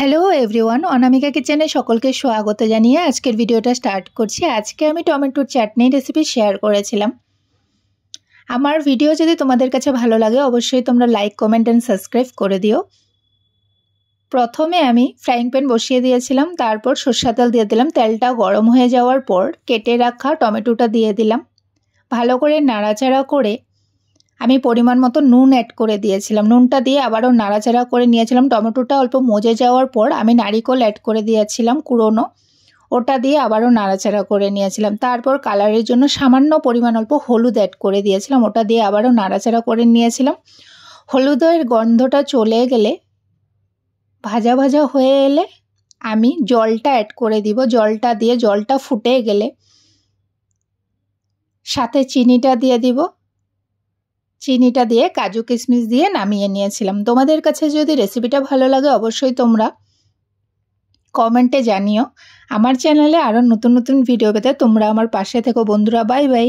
Hello everyone, অনামিকা কিচেনে সকলকে স্বাগত জানিয়ে আজকের ভিডিওটা স্টার্ট করছি। আজকে আমি টমেটোর চাটনি রেসিপি শেয়ার করেছিলাম। আমার ভিডিও যদি তোমাদের কাছে ভালো লাগে অবশ্যই তোমরা লাইক, কমেন্ট অ্যান্ড সাবস্ক্রাইব করে দিও। প্রথমে আমি ফ্রাইং প্যান বসিয়ে দিয়েছিলাম, তারপর সরষের তেল দিয়ে দিলাম। তেলটা গরম হয়ে যাওয়ার পর কেটে রাখা টমেটোটা দিয়ে দিলাম। ভালো করে নাড়াচাড়া করে আমি পরিমাণ মতো নুন অ্যাড করে দিয়েছিলাম। নুনটা দিয়ে আবারও নাড়াচাড়া করে নিয়েছিলাম। টমেটোটা অল্প মজে যাওয়ার পর আমি নারিকেল অ্যাড করে দিয়েছিলাম কুড়োনো, ওটা দিয়ে আবারও নাড়াচাড়া করে নিয়েছিলাম। তারপর কালারের জন্য সামান্য পরিমাণ অল্প হলুদ অ্যাড করে দিয়েছিলাম, ওটা দিয়ে আবারও নাড়াচাড়া করে নিয়েছিলাম। হলুদের গন্ধটা চলে গেলে, ভাজা ভাজা হয়ে এলে আমি জলটা অ্যাড করে দিব। জলটা দিয়ে জলটা ফুটে গেলে সাথে চিনিটা দিয়ে দিব। চিনিটা দিয়ে কাজু কিশমিশ দিয়ে নামিয়ে নিয়েছিলাম। তোমাদের কাছে যদি রেসিপিটা ভালো লাগে অবশ্যই তোমরা কমেন্টে জানিও। আমার চ্যানেলে আরও নতুন নতুন ভিডিও পেতে তোমরা আমার পাশে থেকো বন্ধুরা। Bye bye.